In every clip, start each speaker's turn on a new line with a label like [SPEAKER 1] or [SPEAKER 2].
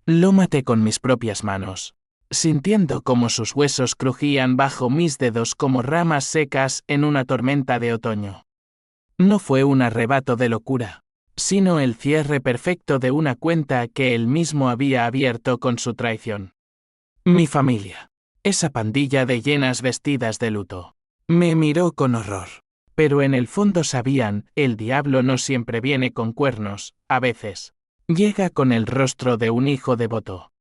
[SPEAKER 1] Lo maté con mis propias manos, sintiendo cómo sus huesos crujían bajo mis dedos como ramas secas en una tormenta de otoño. No fue un arrebato de locura, sino el cierre perfecto de una cuenta que él mismo había abierto con su traición. Mi familia, esa pandilla de hienas vestidas de luto, me miró con horror. Pero en el fondo sabían, el diablo no siempre viene con cuernos, a veces llega con el rostro de un hijo devoto.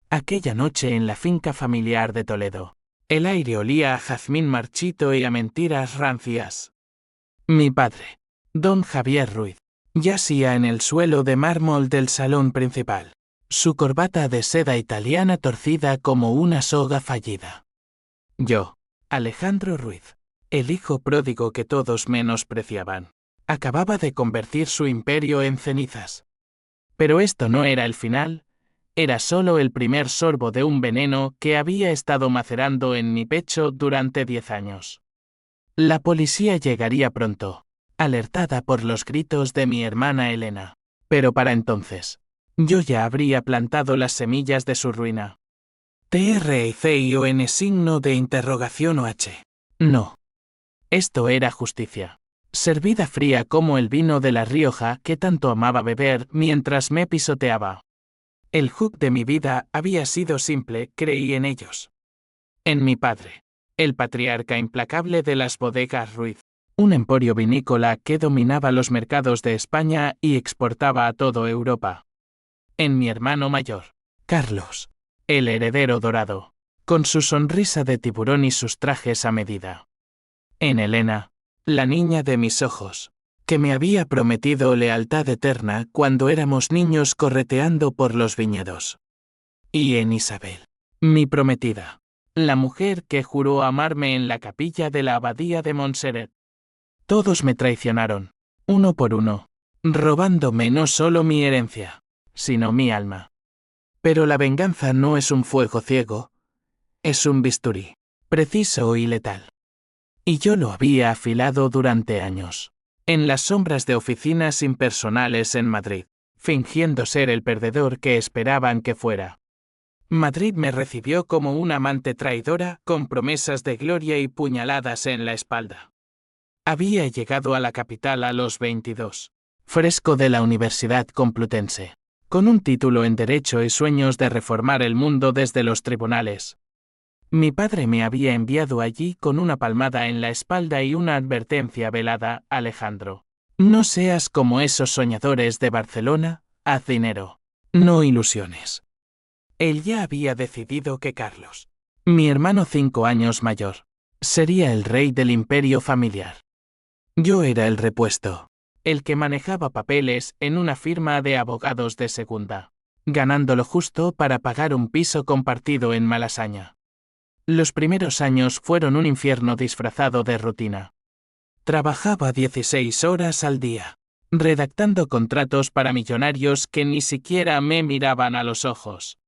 [SPEAKER 1] Aquella noche en la finca familiar de Toledo, el aire olía a jazmín marchito y a mentiras rancias. Mi padre, don Javier Ruiz, yacía en el suelo de mármol del salón principal, su corbata de seda italiana torcida como una soga fallida. Yo, Alejandro Ruiz, el hijo pródigo que todos menospreciaban, acababa de convertir su imperio en cenizas. Pero esto no era el final, era solo el primer sorbo de un veneno que había estado macerando en mi pecho durante 10 años. La policía llegaría pronto, alertada por los gritos de mi hermana Elena. Pero para entonces, yo ya habría plantado las semillas de su ruina. TRICION signo de interrogación o H. No. Esto era justicia. Servida fría como el vino de La Rioja que tanto amaba beber mientras me pisoteaba. El hook de mi vida había sido simple, creí en ellos. En mi padre, el patriarca implacable de las bodegas Ruiz, un emporio vinícola que dominaba los mercados de España y exportaba a toda Europa. En mi hermano mayor, Carlos, el heredero dorado, con su sonrisa de tiburón y sus trajes a medida. En Elena, la niña de mis ojos, que me había prometido lealtad eterna cuando éramos niños correteando por los viñedos. Y en Isabel, mi prometida, la mujer que juró amarme en la capilla de la abadía de Montserrat. Todos me traicionaron, uno por uno, robándome no solo mi herencia, sino mi alma. Pero la venganza no es un fuego ciego, es un bisturí, preciso y letal. Y yo lo había afilado durante años, en las sombras de oficinas impersonales en Madrid, fingiendo ser el perdedor que esperaban que fuera. Madrid me recibió como una amante traidora con promesas de gloria y puñaladas en la espalda. Había llegado a la capital a los 22, fresco de la Universidad Complutense, con un título en Derecho y sueños de reformar el mundo desde los tribunales. Mi padre me había enviado allí con una palmada en la espalda y una advertencia velada: Alejandro, no seas como esos soñadores de Barcelona, haz dinero, no ilusiones. Él ya había decidido que Carlos, mi hermano 5 años mayor, sería el rey del imperio familiar. Yo era el repuesto, el que manejaba papeles en una firma de abogados de segunda, ganando lo justo para pagar un piso compartido en Malasaña. Los primeros años fueron un infierno disfrazado de rutina. Trabajaba 16 horas al día, redactando contratos para millonarios que ni siquiera me miraban a los ojos.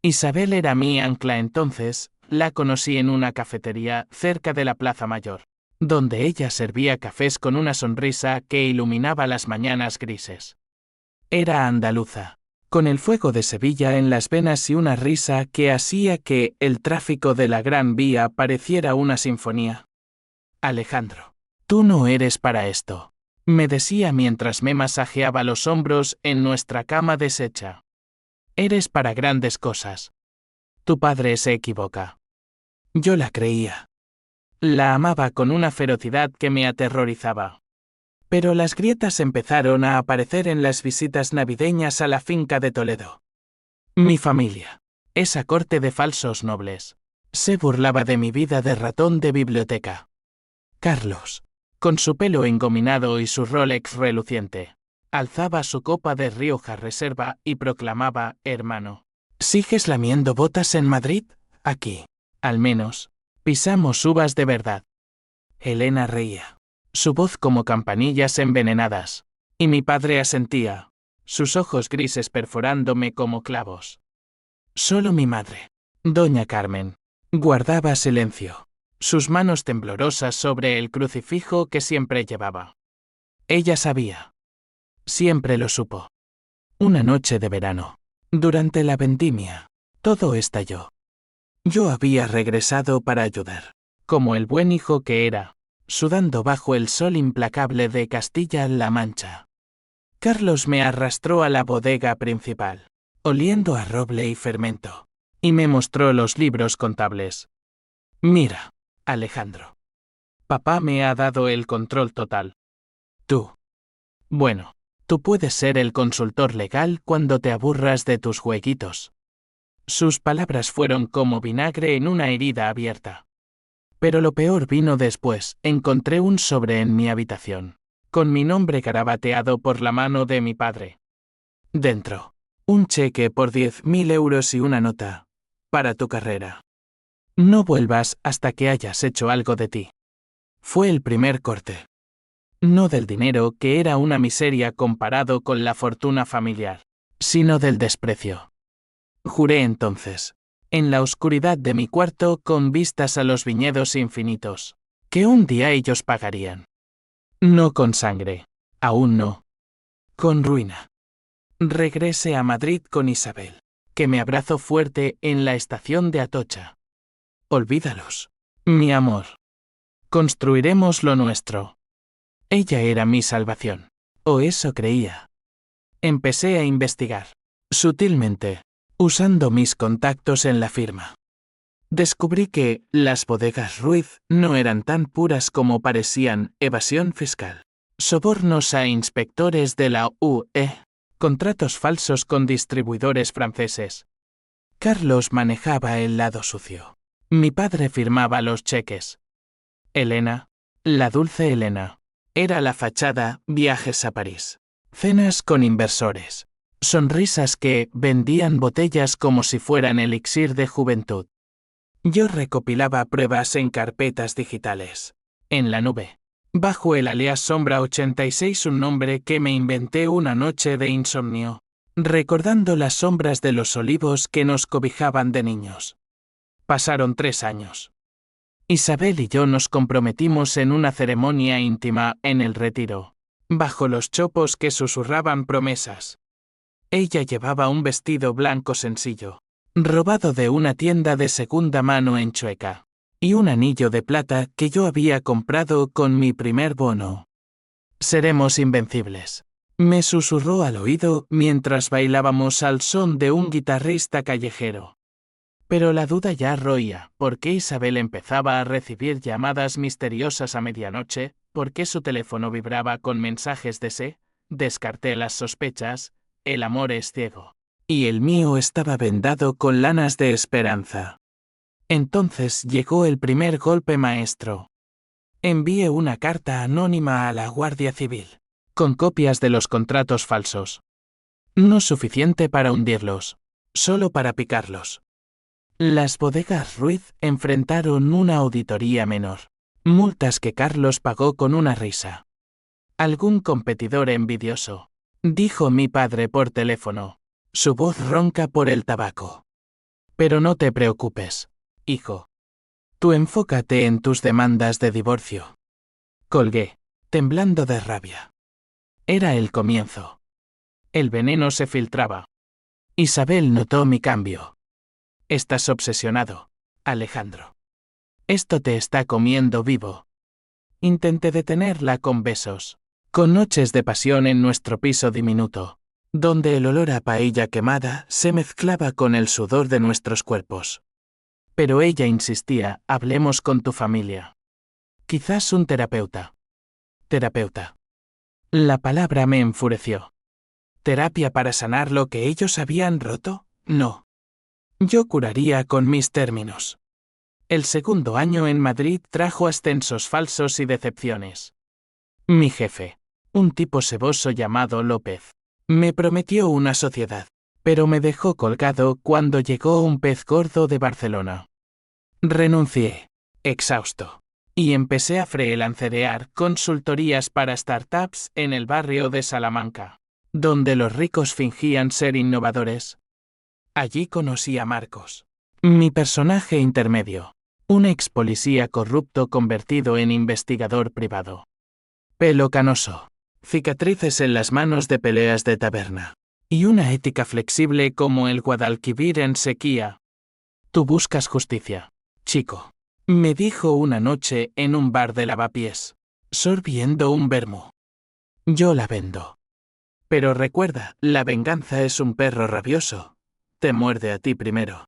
[SPEAKER 1] Isabel era mi ancla entonces, la conocí en una cafetería cerca de la Plaza Mayor, donde ella servía cafés con una sonrisa que iluminaba las mañanas grises. Era andaluza, con el fuego de Sevilla en las venas y una risa que hacía que el tráfico de la Gran Vía pareciera una sinfonía. Alejandro, tú no eres para esto, me decía mientras me masajeaba los hombros en nuestra cama deshecha. Eres para grandes cosas. Tu padre se equivoca. Yo la creía. La amaba con una ferocidad que me aterrorizaba. Pero las grietas empezaron a aparecer en las visitas navideñas a la finca de Toledo. Mi familia, esa corte de falsos nobles, se burlaba de mi vida de ratón de biblioteca. Carlos, con su pelo engominado y su Rolex reluciente, alzaba su copa de Rioja Reserva y proclamaba: hermano, ¿sigues lamiendo botas en Madrid? Aquí, al menos, pisamos uvas de verdad. Elena reía, su voz como campanillas envenenadas, y mi padre asentía, sus ojos grises perforándome como clavos. Solo mi madre, doña Carmen, guardaba silencio, sus manos temblorosas sobre el crucifijo que siempre llevaba. Ella sabía. Siempre lo supo. Una noche de verano, Durante la vendimia, todo estalló. Yo había regresado para ayudar, como el buen hijo que era, sudando bajo el sol implacable de Castilla-La Mancha. Carlos me arrastró a la bodega principal, oliendo a roble y fermento, y me mostró los libros contables. Mira, Alejandro. Papá me ha dado el control total. Bueno, tú puedes ser el consultor legal cuando te aburras de tus jueguitos. Sus palabras fueron como vinagre en una herida abierta. Pero lo peor vino después. Encontré un sobre en mi habitación, con mi nombre garabateado por la mano de mi padre. Dentro, un cheque por 10.000 euros y una nota. Para tu carrera. No vuelvas hasta que hayas hecho algo de ti. Fue el primer corte. No del dinero, que era una miseria comparado con la fortuna familiar, sino del desprecio. Juré entonces, en la oscuridad de mi cuarto con vistas a los viñedos infinitos, que un día ellos pagarían. No con sangre, aún no. Con ruina. Regrese a Madrid con Isabel, que me abrazó fuerte en la estación de Atocha. Olvídalos, mi amor. Construiremos lo nuestro. Ella era mi salvación. O eso creía. Empecé a investigar, sutilmente, usando mis contactos en la firma. Descubrí que las bodegas Ruiz no eran tan puras como parecían: evasión fiscal, sobornos a inspectores de la UE, contratos falsos con distribuidores franceses. Carlos manejaba el lado sucio. Mi padre firmaba los cheques. Elena, la dulce Elena, era la fachada: viajes a París, cenas con inversores, sonrisas que vendían botellas como si fueran elixir de juventud. Yo recopilaba pruebas en carpetas digitales, en la nube, bajo el alias Sombra 86, un nombre que me inventé una noche de insomnio, recordando las sombras de los olivos que nos cobijaban de niños. Pasaron 3 años. Isabel y yo nos comprometimos en una ceremonia íntima en el Retiro, bajo los chopos que susurraban promesas. Ella llevaba un vestido blanco sencillo, robado de una tienda de segunda mano en Chueca, y un anillo de plata que yo había comprado con mi primer bono. Seremos invencibles, me susurró al oído mientras bailábamos al son de un guitarrista callejero. Pero la duda ya roía. ¿Por qué Isabel empezaba a recibir llamadas misteriosas a medianoche? ¿Por qué su teléfono vibraba con mensajes de se? Descarté las sospechas. El amor es ciego. Y el mío estaba vendado con lanas de esperanza. Entonces llegó el primer golpe maestro. Envié una carta anónima a la Guardia Civil, con copias de los contratos falsos. No suficiente para hundirlos, solo para picarlos. Las bodegas Ruiz enfrentaron una auditoría menor, multas que Carlos pagó con una risa. Algún competidor envidioso, dijo mi padre por teléfono, su voz ronca por el tabaco. Pero no te preocupes, hijo. Tú enfócate en tus demandas de divorcio. Colgué, temblando de rabia. Era el comienzo. El veneno se filtraba. Isabel notó mi cambio. Estás obsesionado, Alejandro. Esto te está comiendo vivo. Intenté detenerla con besos, con noches de pasión en nuestro piso diminuto, donde el olor a paella quemada se mezclaba con el sudor de nuestros cuerpos. Pero ella insistía: hablemos con tu familia. Quizás un terapeuta. Terapeuta. La palabra me enfureció. ¿Terapia para sanar lo que ellos habían roto? No. Yo curaría con mis términos. El segundo año en Madrid trajo ascensos falsos y decepciones. Mi jefe, un tipo seboso llamado López, me prometió una sociedad, pero me dejó colgado cuando llegó un pez gordo de Barcelona. Renuncié, exhausto, y empecé a freelancear consultorías para startups en el barrio de Salamanca, donde los ricos fingían ser innovadores. Allí conocí a Marcos, mi personaje intermedio, un ex policía corrupto convertido en investigador privado. Pelo canoso, cicatrices en las manos de peleas de taberna, Y una ética flexible como el Guadalquivir en sequía. Tú buscas justicia, chico. Me dijo una noche en un bar de lavapiés, sorbiendo un vermú. Yo la vendo. Pero recuerda, la venganza es un perro rabioso. Te muerde a ti primero.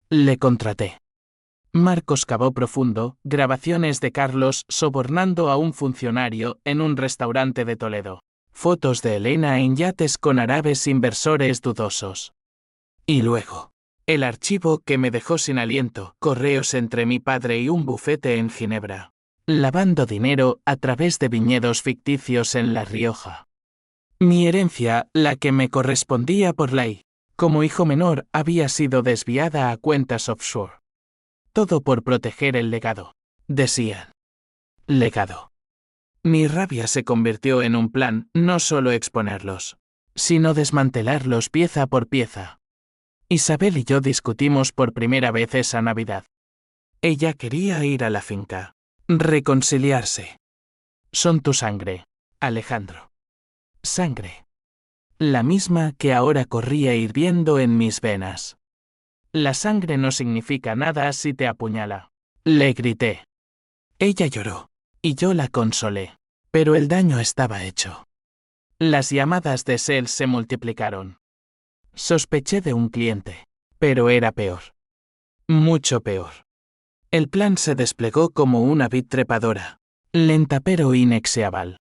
[SPEAKER 1] Le contraté. Marcos cavó profundo, grabaciones de Carlos sobornando a un funcionario en un restaurante de Toledo. Fotos de Elena en yates con árabes inversores dudosos. Y luego, el archivo que me dejó sin aliento, correos entre mi padre y un bufete en Ginebra. Lavando dinero a través de viñedos ficticios en La Rioja. Mi herencia, la que me correspondía por ley, como hijo menor, había sido desviada a cuentas offshore. Todo por proteger el legado. Decían. Legado. Mi rabia se convirtió en un plan, no solo exponerlos, sino desmantelarlos pieza por pieza. Isabel y yo discutimos por primera vez esa Navidad. Ella quería ir a la finca. Reconciliarse. Son tu sangre, Alejandro. Sangre. La misma que ahora corría hirviendo en mis venas. La sangre no significa nada si te apuñala. Le grité. Ella lloró, y yo la consolé. Pero el daño estaba hecho. Las llamadas de Cel se multiplicaron. Sospeché de un cliente, pero era peor. Mucho peor. El plan se desplegó como una vid trepadora, lenta pero inexorable.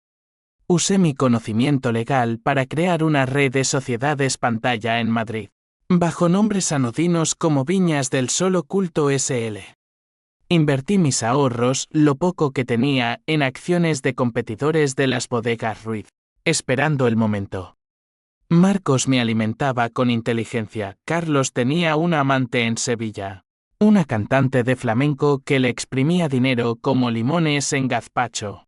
[SPEAKER 1] Usé mi conocimiento legal para crear una red de sociedades pantalla en Madrid, bajo nombres anodinos como Viñas del Sol Oculto S.L. Invertí mis ahorros, lo poco que tenía, en acciones de competidores de las bodegas Ruiz, esperando el momento. Marcos me alimentaba con inteligencia. Carlos tenía una amante en Sevilla, una cantante de flamenco que le exprimía dinero como limones en gazpacho.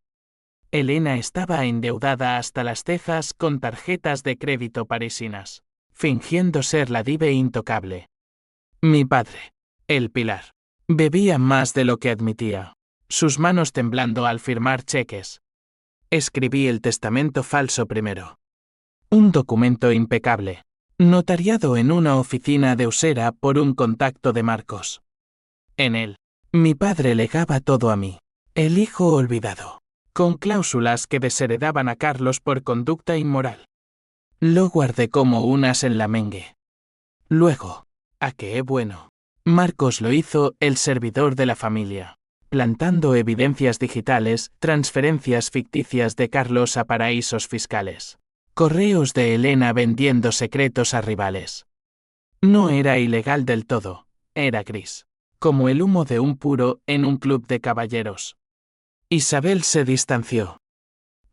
[SPEAKER 1] Elena estaba endeudada hasta las cejas con tarjetas de crédito parisinas, fingiendo ser la diva intocable. Mi padre, el Pilar, bebía más de lo que admitía, sus manos temblando al firmar cheques. Escribí el testamento falso primero. Un documento impecable, notariado en una oficina de Usera por un contacto de Marcos. En él, mi padre legaba todo a mí, el hijo olvidado, con cláusulas que desheredaban a Carlos por conducta inmoral. Lo guardé como un as en la mengue. Luego, ¿a qué bueno? Marcos lo hizo el servidor de la familia, plantando evidencias digitales, transferencias ficticias de Carlos a paraísos fiscales. Correos de Elena vendiendo secretos a rivales. No era ilegal del todo, era gris, como el humo de un puro en un club de caballeros. Isabel se distanció.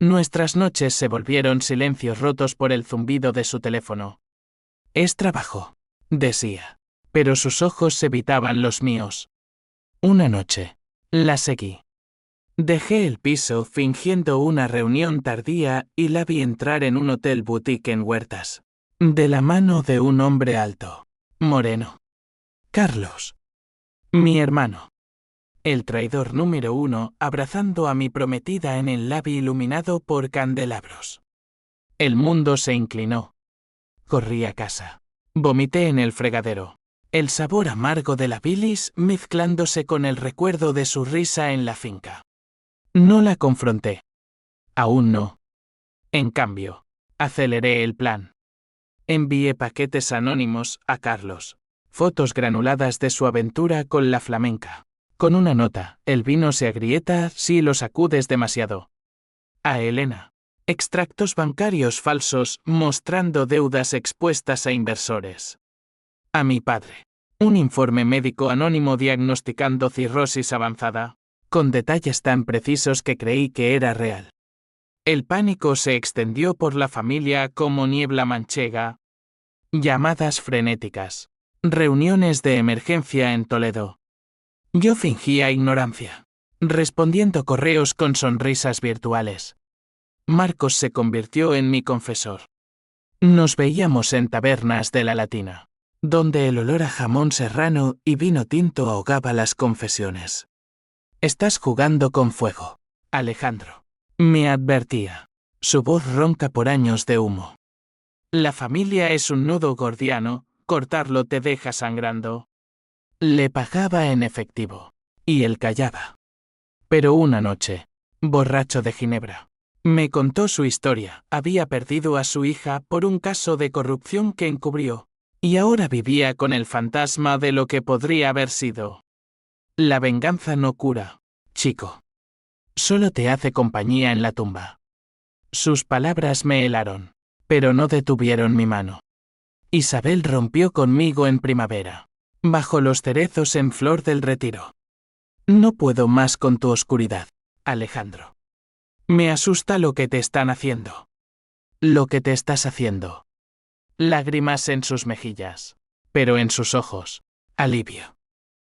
[SPEAKER 1] Nuestras noches se volvieron silencios rotos por el zumbido de su teléfono. Es trabajo, decía, pero sus ojos evitaban los míos. Una noche, la seguí. Dejé el piso fingiendo una reunión tardía y la vi entrar en un hotel boutique en Huertas, de la mano de un hombre alto, moreno. Carlos. Mi hermano. El traidor número 1 abrazando a mi prometida en el lobby iluminado por candelabros. El mundo se inclinó. Corrí a casa. Vomité en el fregadero. El sabor amargo de la bilis mezclándose con el recuerdo de su risa en la finca. No la confronté. Aún no. En cambio, aceleré el plan. Envié paquetes anónimos a Carlos. Fotos granuladas de su aventura con la flamenca. Con una nota, el vino se agrieta si lo sacudes demasiado. A Elena. Extractos bancarios falsos mostrando deudas expuestas a inversores. A mi padre. Un informe médico anónimo diagnosticando cirrosis avanzada, con detalles tan precisos que creí que era real. El pánico se extendió por la familia como niebla manchega. Llamadas frenéticas. Reuniones de emergencia en Toledo. Yo fingía ignorancia, respondiendo correos con sonrisas virtuales. Marcos se convirtió en mi confesor. Nos veíamos en tabernas de la Latina, donde el olor a jamón serrano y vino tinto ahogaba las confesiones. Estás jugando con fuego, Alejandro. Me advertía. Su voz ronca por años de humo. La familia es un nudo gordiano, cortarlo te deja sangrando. Le pagaba en efectivo. Y él callaba. Pero una noche, borracho de ginebra, me contó su historia. Había perdido a su hija por un caso de corrupción que encubrió, y ahora vivía con el fantasma de lo que podría haber sido. La venganza no cura, chico. Solo te hace compañía en la tumba. Sus palabras me helaron, pero no detuvieron mi mano. Isabel rompió conmigo en primavera, bajo los cerezos en flor del retiro. No puedo más con tu oscuridad, Alejandro. Me asusta lo que te están haciendo. Lo que te estás haciendo. Lágrimas en sus mejillas, pero en sus ojos, alivio.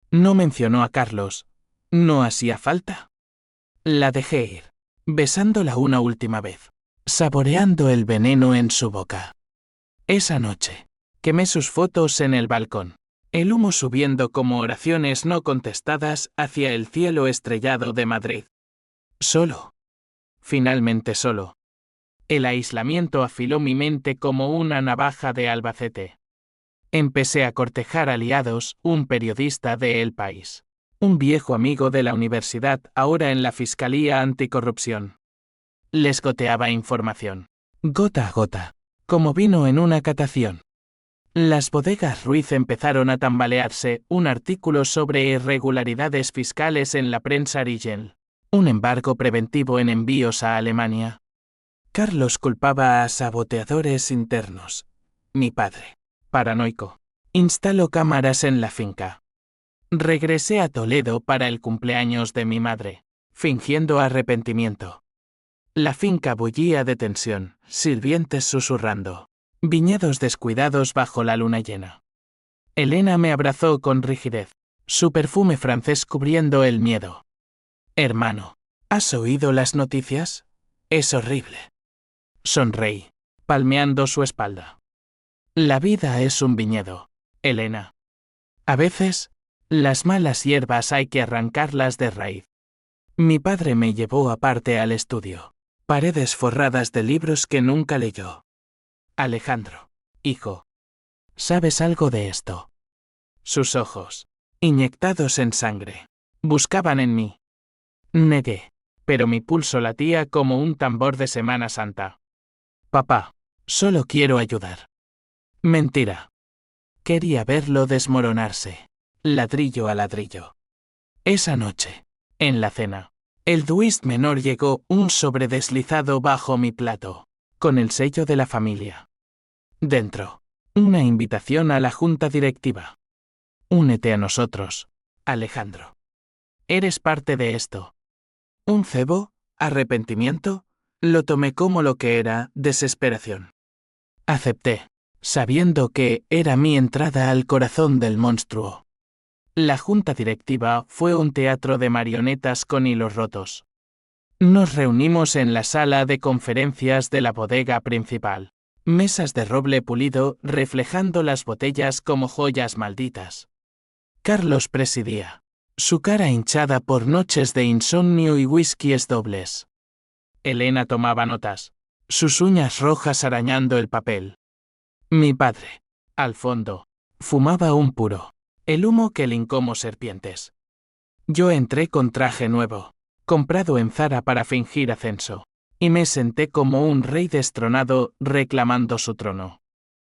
[SPEAKER 1] No mencionó a Carlos. ¿No hacía falta? La dejé ir, besándola una última vez, saboreando el veneno en su boca. Esa noche, quemé sus fotos en el balcón, el humo subiendo como oraciones no contestadas hacia el cielo estrellado de Madrid. Solo. Finalmente solo. El aislamiento afiló mi mente como una navaja de Albacete. Empecé a cortejar aliados, un periodista de El País, un viejo amigo de la universidad, ahora en la Fiscalía Anticorrupción. Les goteaba información, gota a gota, como vino en una catación. Las bodegas Ruiz empezaron a tambalearse, un artículo sobre irregularidades fiscales en la prensa Rigel, un embargo preventivo en envíos a Alemania. Carlos culpaba a saboteadores internos. Mi padre, paranoico, instaló cámaras en la finca. Regresé a Toledo para el cumpleaños de mi madre, fingiendo arrepentimiento. La finca bullía de tensión, sirvientes susurrando, viñedos descuidados bajo la luna llena. Elena me abrazó con rigidez, su perfume francés cubriendo el miedo. Hermano, ¿has oído las noticias? Es horrible. Sonreí, palmeando su espalda. La vida es un viñedo, Elena. A veces, las malas hierbas hay que arrancarlas de raíz. Mi padre me llevó aparte al estudio, paredes forradas de libros que nunca leyó. Alejandro, hijo, ¿sabes algo de esto? Sus ojos, inyectados en sangre, buscaban en mí. Negué, pero mi pulso latía como un tambor de Semana Santa. Papá, solo quiero ayudar. Mentira. Quería verlo desmoronarse, ladrillo a ladrillo. Esa noche, en la cena, el Duist menor llegó, un sobre deslizado bajo mi plato, con el sello de la familia. Dentro, una invitación a la junta directiva. Únete a nosotros, Alejandro. Eres parte de esto. Un cebo, arrepentimiento, lo tomé como lo que era, desesperación. Acepté, sabiendo que era mi entrada al corazón del monstruo. La junta directiva fue un teatro de marionetas con hilos rotos. Nos reunimos en la sala de conferencias de la bodega principal. Mesas de roble pulido reflejando las botellas como joyas malditas. Carlos presidía, su cara hinchada por noches de insomnio y whiskies dobles. Elena tomaba notas, sus uñas rojas arañando el papel. Mi padre, al fondo, fumaba un puro, el humo que lincó serpientes. Yo entré con traje nuevo, comprado en Zara para fingir ascenso, y me senté como un rey destronado reclamando su trono.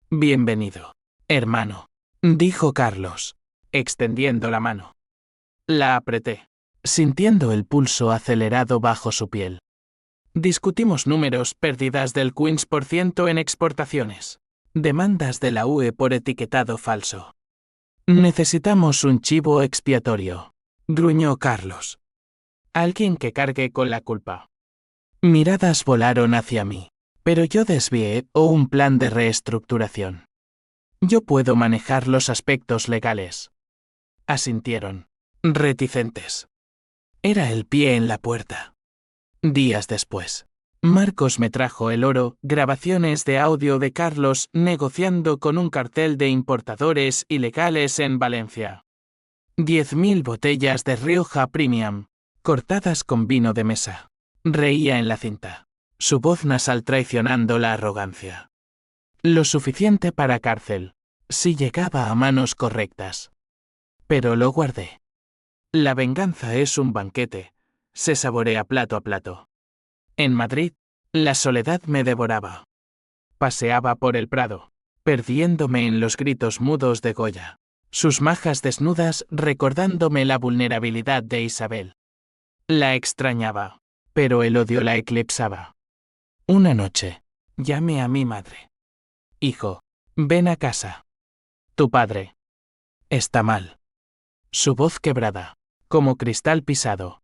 [SPEAKER 1] Bienvenido, hermano, dijo Carlos, extendiendo la mano. La apreté, sintiendo el pulso acelerado bajo su piel. Discutimos números, pérdidas del 15% en exportaciones, demandas de la UE por etiquetado falso. Necesitamos un chivo expiatorio, gruñó Carlos. Alguien que cargue con la culpa. Miradas volaron hacia mí, pero yo desvié un plan de reestructuración. Yo puedo manejar los aspectos legales. Asintieron, reticentes. Era el pie en la puerta. Días después, Marcos me trajo el oro, grabaciones de audio de Carlos negociando con un cartel de importadores ilegales en Valencia. 10.000 botellas de Rioja Premium, cortadas con vino de mesa. Reía en la cinta, su voz nasal traicionando la arrogancia. Lo suficiente para cárcel, si llegaba a manos correctas. Pero lo guardé. La venganza es un banquete, se saborea plato a plato. En Madrid, la soledad me devoraba. Paseaba por el Prado, perdiéndome en los gritos mudos de Goya, sus majas desnudas recordándome la vulnerabilidad de Isabel. La extrañaba, pero el odio la eclipsaba. Una noche, llamé a mi madre. Hijo, ven a casa. Tu padre está mal. Su voz quebrada, como cristal pisado.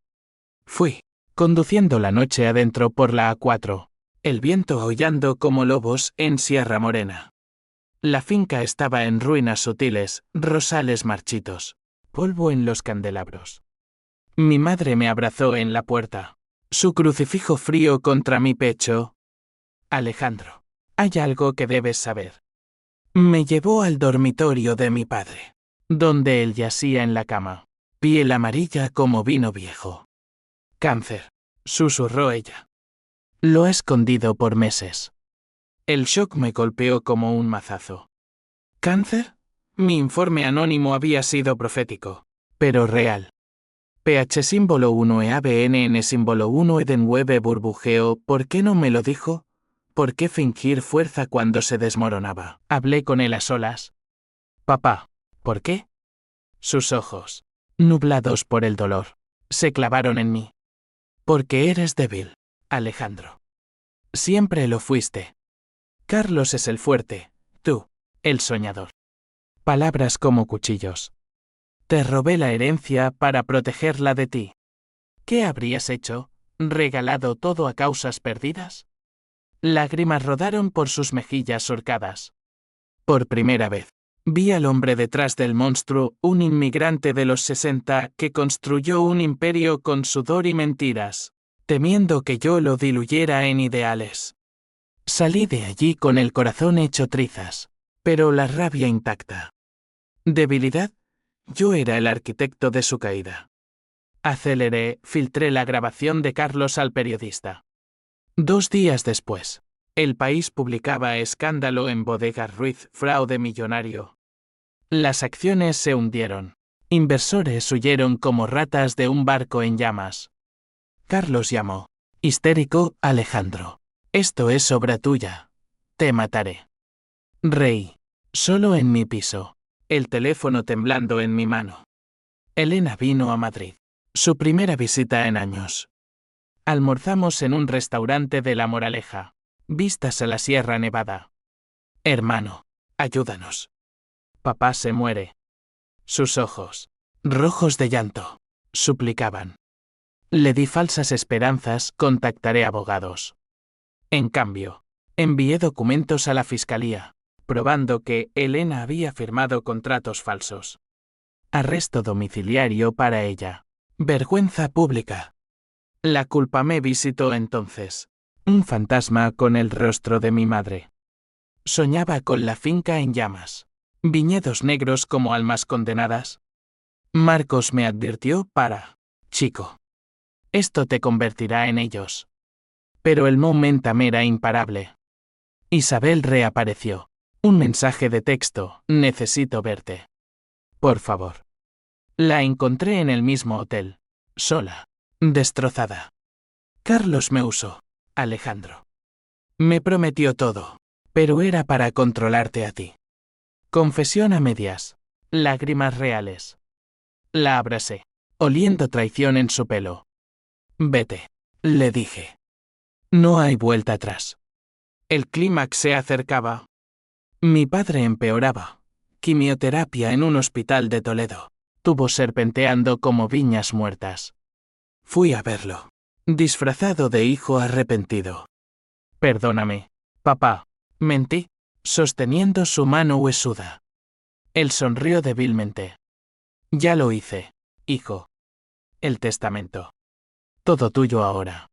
[SPEAKER 1] Fui, conduciendo la noche adentro por la A4, el viento aullando como lobos en Sierra Morena. La finca estaba en ruinas sutiles, rosales marchitos, polvo en los candelabros. Mi madre me abrazó en la puerta, su crucifijo frío contra mi pecho. Alejandro, hay algo que debes saber. Me llevó al dormitorio de mi padre, donde él yacía en la cama, piel amarilla como vino viejo. Cáncer, susurró ella. Lo he escondido por meses. El shock me golpeó como un mazazo. ¿Cáncer? Mi informe anónimo había sido profético, pero real. PH símbolo 1 EABNN símbolo 1 Eden 9 burbujeo, ¿por qué no me lo dijo? ¿Por qué fingir fuerza cuando se desmoronaba? Hablé con él a solas. Papá, ¿por qué? Sus ojos, nublados por el dolor, se clavaron en mí. Porque eres débil, Alejandro. Siempre lo fuiste. Carlos es el fuerte, tú, el soñador. Palabras como cuchillos. Te robé la herencia para protegerla de ti. ¿Qué habrías hecho? ¿Regalado todo a causas perdidas? Lágrimas rodaron por sus mejillas surcadas. Por primera vez, vi al hombre detrás del monstruo, un inmigrante de los 60 que construyó un imperio con sudor y mentiras, temiendo que yo lo diluyera en ideales. Salí de allí con el corazón hecho trizas, pero la rabia intacta. ¿Debilidad? Yo era el arquitecto de su caída. Aceleré, filtré la grabación de Carlos al periodista. 2 días después, El País publicaba escándalo en Bodegas Ruiz, fraude millonario. Las acciones se hundieron. Inversores huyeron como ratas de un barco en llamas. Carlos llamó. Histérico, Alejandro. Esto es obra tuya. Te mataré. Reí. Solo en mi piso. El teléfono temblando en mi mano. Elena vino a Madrid. Su primera visita en años. Almorzamos en un restaurante de La Moraleja. Vistas a la Sierra Nevada. Hermano, ayúdanos. Papá se muere. Sus ojos, rojos de llanto, suplicaban. Le di falsas esperanzas, contactaré abogados. En cambio, envié documentos a la fiscalía, probando que Elena había firmado contratos falsos. Arresto domiciliario para ella. Vergüenza pública. La culpa me visitó entonces. Un fantasma con el rostro de mi madre. Soñaba con la finca en llamas. Viñedos negros como almas condenadas. Marcos me advirtió chico. Esto te convertirá en ellos. Pero el momentum era imparable. Isabel reapareció. Un mensaje de texto, necesito verte. Por favor. La encontré en el mismo hotel. Sola. Destrozada. Carlos me usó, Alejandro. Me prometió todo, pero era para controlarte a ti. Confesión a medias. Lágrimas reales. La abracé, oliendo traición en su pelo. Vete, le dije. No hay vuelta atrás. El clímax se acercaba. Mi padre empeoraba. Quimioterapia en un hospital de Toledo. Tuvo serpenteando como viñas muertas. Fui a verlo, disfrazado de hijo arrepentido. Perdóname, papá, mentí, sosteniendo su mano huesuda. Él sonrió débilmente. Ya lo hice, hijo. El testamento. Todo tuyo ahora.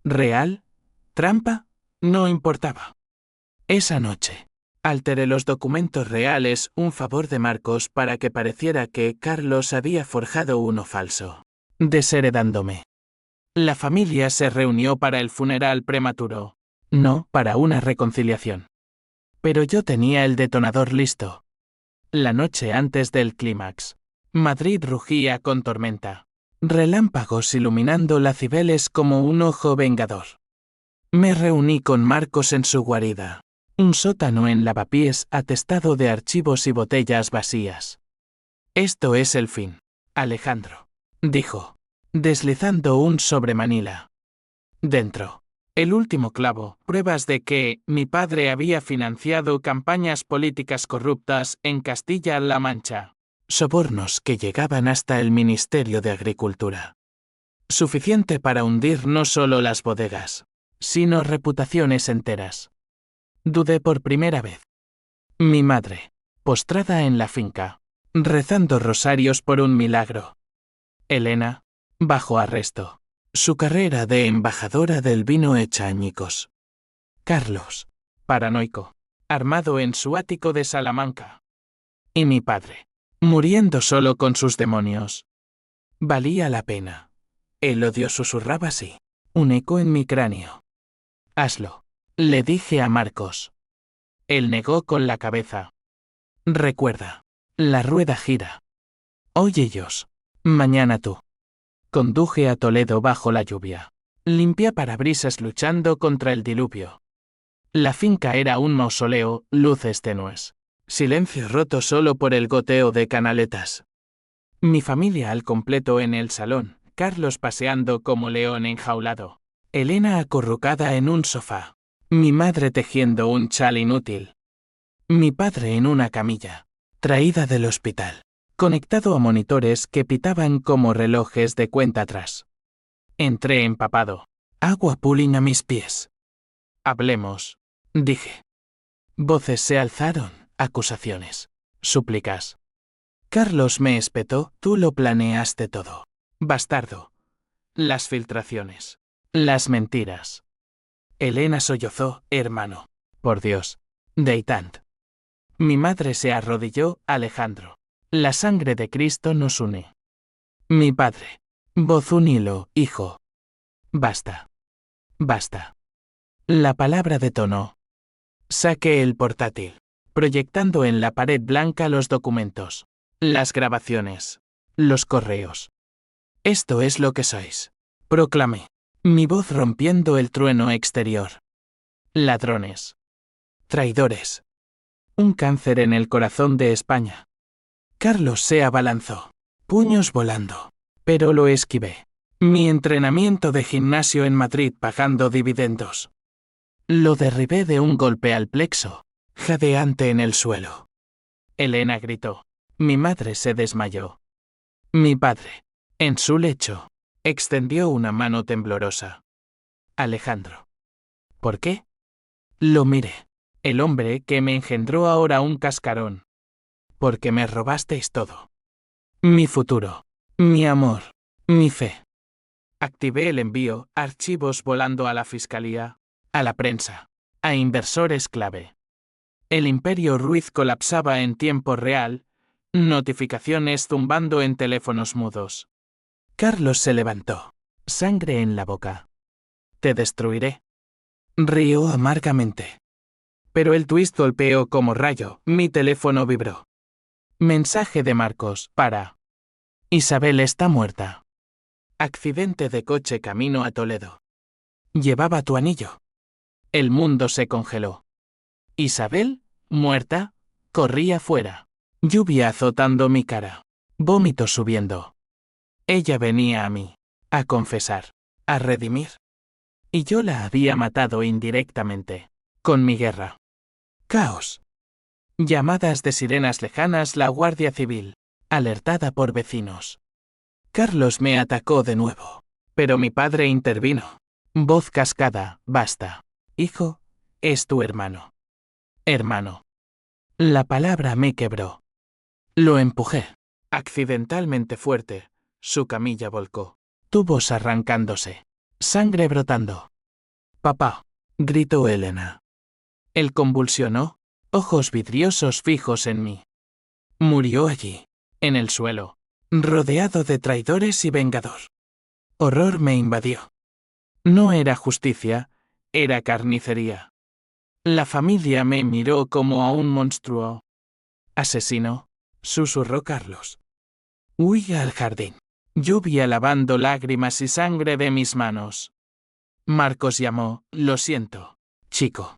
[SPEAKER 1] ¿Real? ¿Trampa? No importaba. Esa noche, alteré los documentos reales, un favor de Marcos para que pareciera que Carlos había forjado uno falso, desheredándome. La familia se reunió para el funeral prematuro, no para una reconciliación. Pero yo tenía el detonador listo. La noche antes del clímax, Madrid rugía con tormenta. Relámpagos iluminando la Cibeles como un ojo vengador. Me reuní con Marcos en su guarida. Un sótano en Lavapiés atestado de archivos y botellas vacías. Esto es el fin, Alejandro, dijo, deslizando un sobre Manila. Dentro. El último clavo, pruebas de que mi padre había financiado campañas políticas corruptas en Castilla-La Mancha. Sobornos que llegaban hasta el Ministerio de Agricultura. Suficiente para hundir no solo las bodegas, sino reputaciones enteras. Dudé por primera vez. Mi madre, postrada en la finca, rezando rosarios por un milagro. Elena, bajo arresto. Su carrera de embajadora del vino hecha añicos. Carlos, paranoico, armado en su ático de Salamanca. Y mi padre, muriendo solo con sus demonios. Valía la pena. El odio susurraba así, un eco en mi cráneo. Hazlo, le dije a Marcos. Él negó con la cabeza. Recuerda, la rueda gira. Hoy ellos, mañana tú. Conduje a Toledo bajo la lluvia. Limpia parabrisas luchando contra el diluvio. La finca era un mausoleo, luces tenues. Silencio roto solo por el goteo de canaletas. Mi familia al completo en el salón, Carlos paseando como león enjaulado. Elena acurrucada en un sofá. Mi madre tejiendo un chal inútil. Mi padre en una camilla, traída del hospital, conectado a monitores que pitaban como relojes de cuenta atrás. Entré empapado. Agua pooling a mis pies. Hablemos, dije. Voces se alzaron, acusaciones, súplicas. Carlos me espetó, tú lo planeaste todo. Bastardo. Las filtraciones. Las mentiras. Elena sollozó, hermano. Por Dios. Deitant. Mi madre se arrodilló, Alejandro. La sangre de Cristo nos une. Mi padre. Voz un hilo, hijo. Basta. Basta. La palabra detonó. Saqué el portátil, proyectando en la pared blanca los documentos, las grabaciones, los correos. Esto es lo que sois, proclamé, mi voz rompiendo el trueno exterior. Ladrones. Traidores. Un cáncer en el corazón de España. Carlos se abalanzó, puños volando, pero lo esquivé. Mi entrenamiento de gimnasio en Madrid pagando dividendos. Lo derribé de un golpe al plexo, jadeante en el suelo. Elena gritó. Mi madre se desmayó. Mi padre, en su lecho, extendió una mano temblorosa. Alejandro. ¿Por qué? Lo miré. El hombre que me engendró ahora un cascarón. Porque me robasteis todo. Mi futuro, mi amor, mi fe. Activé el envío, archivos volando a la fiscalía, a la prensa, a inversores clave. El imperio Ruiz colapsaba en tiempo real, notificaciones zumbando en teléfonos mudos. Carlos se levantó, sangre en la boca. Te destruiré. Rió amargamente. Pero el twist golpeó como rayo, mi teléfono vibró. Mensaje de Marcos, para. Isabel está muerta. Accidente de coche camino a Toledo. Llevaba tu anillo. El mundo se congeló. Isabel, muerta, corría fuera. Lluvia azotando mi cara. Vómito subiendo. Ella venía a mí, a confesar, a redimir. Y yo la había matado indirectamente, con mi guerra. Caos. Llamadas de sirenas lejanas, la Guardia Civil, alertada por vecinos. Carlos me atacó de nuevo, pero mi padre intervino. Voz cascada, basta. Hijo, es tu hermano. Hermano. La palabra me quebró. Lo empujé. Accidentalmente fuerte, su camilla volcó. Tubos arrancándose. Sangre brotando. Papá, gritó Elena. Él convulsionó, ojos vidriosos fijos en mí. Murió allí, en el suelo, rodeado de traidores y vengador. Horror me invadió. No era justicia, era carnicería. La familia me miró como a un monstruo. «¿Asesino?», susurró Carlos. Huí al jardín. Lluvia lavando lágrimas y sangre de mis manos. Marcos llamó: «Lo siento, chico».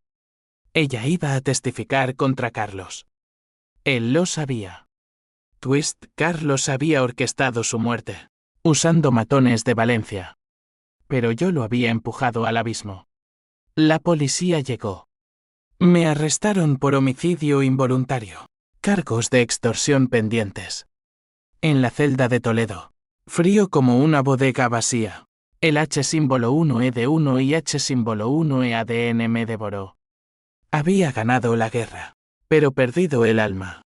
[SPEAKER 1] Ella iba a testificar contra Carlos. Él lo sabía. Carlos había orquestado su muerte, usando matones de Valencia. Pero yo lo había empujado al abismo. La policía llegó. Me arrestaron por homicidio involuntario. Cargos de extorsión pendientes. En la celda de Toledo. Frío como una bodega vacía. El H símbolo 1E de 1 y H símbolo 1E me devoró. Había ganado la guerra, pero perdido el alma.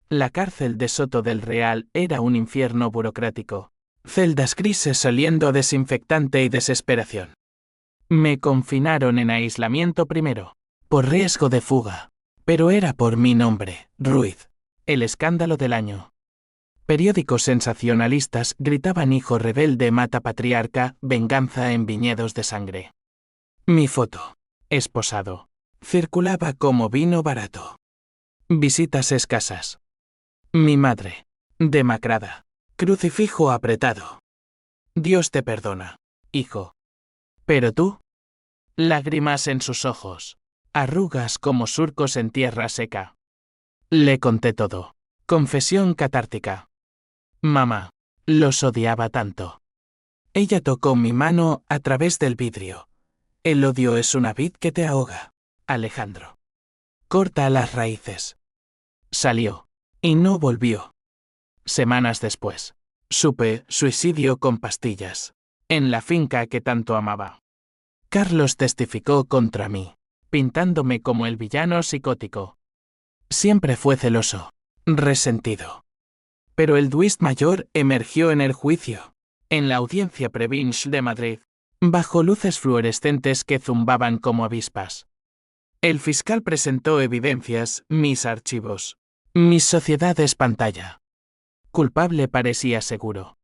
[SPEAKER 1] La cárcel de Soto del Real era un infierno burocrático. Celdas grises oliendo a desinfectante y desesperación. Me confinaron en aislamiento primero, por riesgo de fuga. Pero era por mi nombre, Ruiz. El escándalo del año. Periódicos sensacionalistas gritaban: «Hijo rebelde mata patriarca, venganza en viñedos de sangre». Mi foto, esposado, circulaba como vino barato. Visitas escasas. Mi madre, demacrada, crucifijo apretado. «Dios te perdona, hijo». Pero tú, lágrimas en sus ojos, arrugas como surcos en tierra seca. Le conté todo. Confesión catártica. Mamá, los odiaba tanto. Ella tocó mi mano a través del vidrio. El odio es una vid que te ahoga, Alejandro. Corta las raíces. Salió. Y no volvió. Semanas después, supe: suicidio con pastillas. En la finca que tanto amaba. Carlos testificó contra mí, pintándome como el villano psicótico. Siempre fue celoso, resentido. Pero el twist mayor emergió en el juicio, en la audiencia Previnch de Madrid, bajo luces fluorescentes que zumbaban como avispas. El fiscal presentó evidencias: mis archivos, mis sociedades pantalla. Culpable parecía seguro.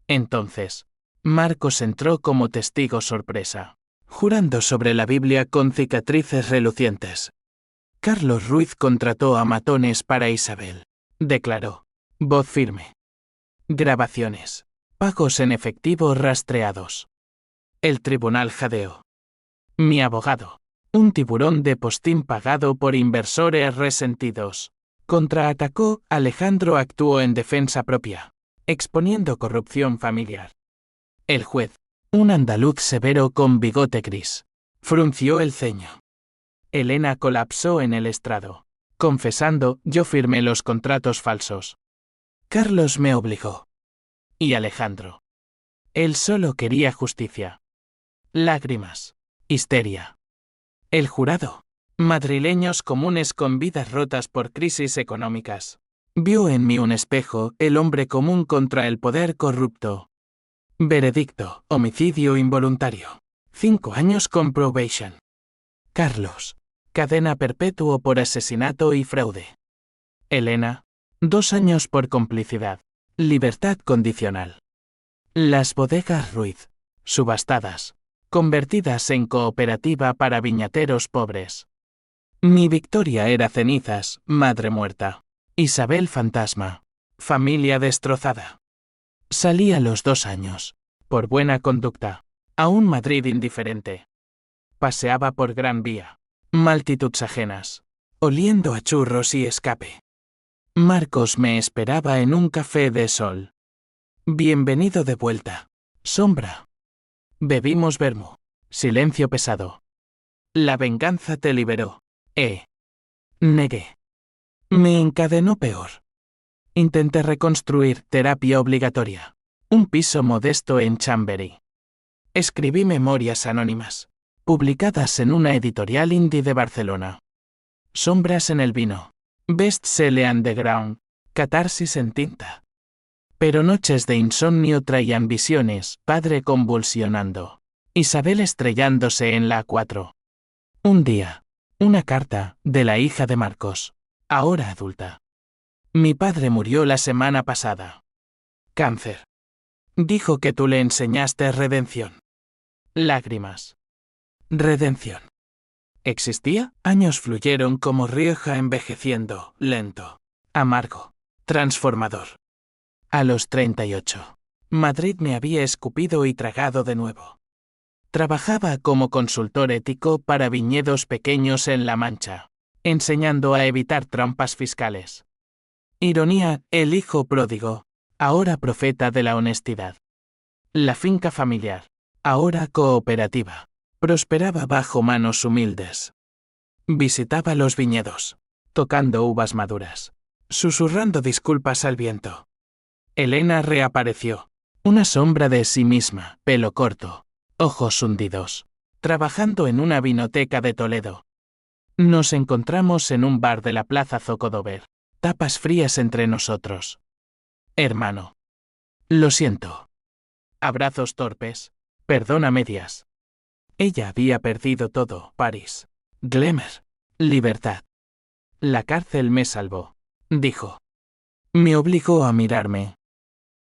[SPEAKER 1] Entonces, Marcos entró como testigo sorpresa, jurando sobre la Biblia con cicatrices relucientes. Carlos Ruiz contrató a matones para Isabel, declaró. Voz firme. Grabaciones. Pagos en efectivo rastreados. El tribunal jadeó. Mi abogado, un tiburón de postín pagado por inversores resentidos, contraatacó. Alejandro actuó en defensa propia, exponiendo corrupción familiar. El juez, un andaluz severo con bigote gris, frunció el ceño. Elena colapsó en el estrado, confesando: yo firmé los contratos falsos. Carlos me obligó. Y Alejandro. Él solo quería justicia. Lágrimas. Histeria. El jurado, madrileños comunes con vidas rotas por crisis económicas, vio en mí un espejo: el hombre común contra el poder corrupto. Veredicto: homicidio involuntario. 5 años con probation. Carlos, cadena perpetua por asesinato y fraude. Elena, 2 años por complicidad. Libertad condicional. Las bodegas Ruiz, subastadas, convertidas en cooperativa para viñateros pobres. Mi Victoria era cenizas, madre muerta. Isabel fantasma. Familia destrozada. Salí a los 2 años, por buena conducta, a un Madrid indiferente. Paseaba por Gran Vía, multitudes ajenas, oliendo a churros y escape. Marcos me esperaba en un café de Sol. Bienvenido de vuelta. Sombra. Bebimos vermú. Silencio pesado. La venganza te liberó. Negué. Me encadenó peor. Intenté reconstruir. Terapia obligatoria. Un piso modesto en Chamberí. Escribí memorias anónimas, publicadas en una editorial indie de Barcelona. Sombras en el vino. Bestseller underground. Catarsis en tinta. Pero noches de insomnio traían visiones: padre convulsionando, Isabel estrellándose en la A4. Un día, una carta de la hija de Marcos, ahora adulta. Mi padre murió la semana pasada. Cáncer. Dijo que tú le enseñaste redención. Lágrimas. Redención. ¿Existía? Años fluyeron como Rioja envejeciendo, lento, amargo, transformador. A los 38. Madrid me había escupido y tragado de nuevo. Trabajaba como consultor ético para viñedos pequeños en La Mancha, enseñando a evitar trampas fiscales. Ironía, el hijo pródigo, ahora profeta de la honestidad. La finca familiar, ahora cooperativa, prosperaba bajo manos humildes. Visitaba los viñedos, tocando uvas maduras, susurrando disculpas al viento. Elena reapareció, una sombra de sí misma, pelo corto, ojos hundidos, trabajando en una vinoteca de Toledo. Nos encontramos en un bar de la Plaza Zocodover, tapas frías entre nosotros. Hermano. Lo siento. Abrazos torpes, perdón a medias. Ella había perdido todo, París, glamour, libertad. La cárcel me salvó, dijo. Me obligó a mirarme.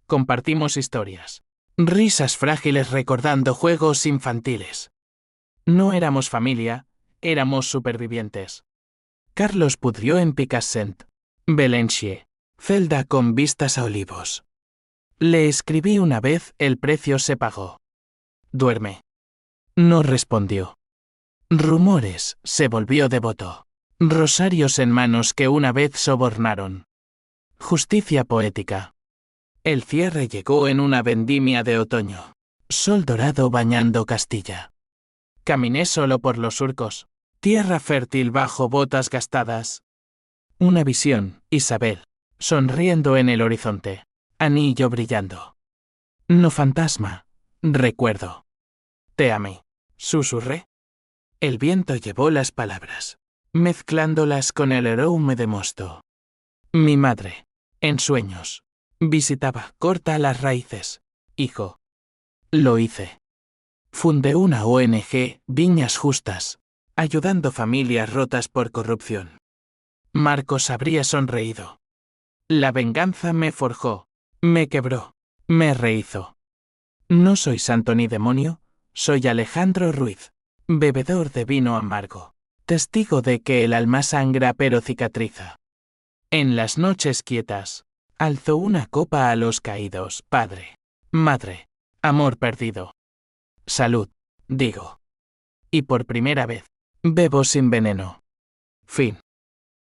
[SPEAKER 1] Compartimos historias, risas frágiles recordando juegos infantiles. No éramos familia, éramos supervivientes. Carlos pudrió en Picassent, Belenchier, celda con vistas a olivos. Le escribí una vez, el precio se pagó. Duerme. No respondió. Rumores, se volvió devoto. Rosarios en manos que una vez sobornaron. Justicia poética. El cierre llegó en una vendimia de otoño. Sol dorado bañando Castilla. Caminé solo por los surcos. Tierra fértil bajo botas gastadas. Una visión, Isabel, sonriendo en el horizonte. Anillo brillando. No fantasma, recuerdo. Te amé, susurré. El viento llevó las palabras, mezclándolas con el aroma de mosto. Mi madre, en sueños, visitaba, corta las raíces, hijo. Lo hice. Fundé una ONG, Viñas Justas, ayudando familias rotas por corrupción. Marcos habría sonreído. La venganza me forjó, me quebró, me rehizo. No soy santo ni demonio, soy Alejandro Ruiz, bebedor de vino amargo, testigo de que el alma sangra pero cicatriza. En las noches quietas, alzo una copa a los caídos, padre, madre, amor perdido. Salud, digo. Y por primera vez, bebo sin veneno. Fin.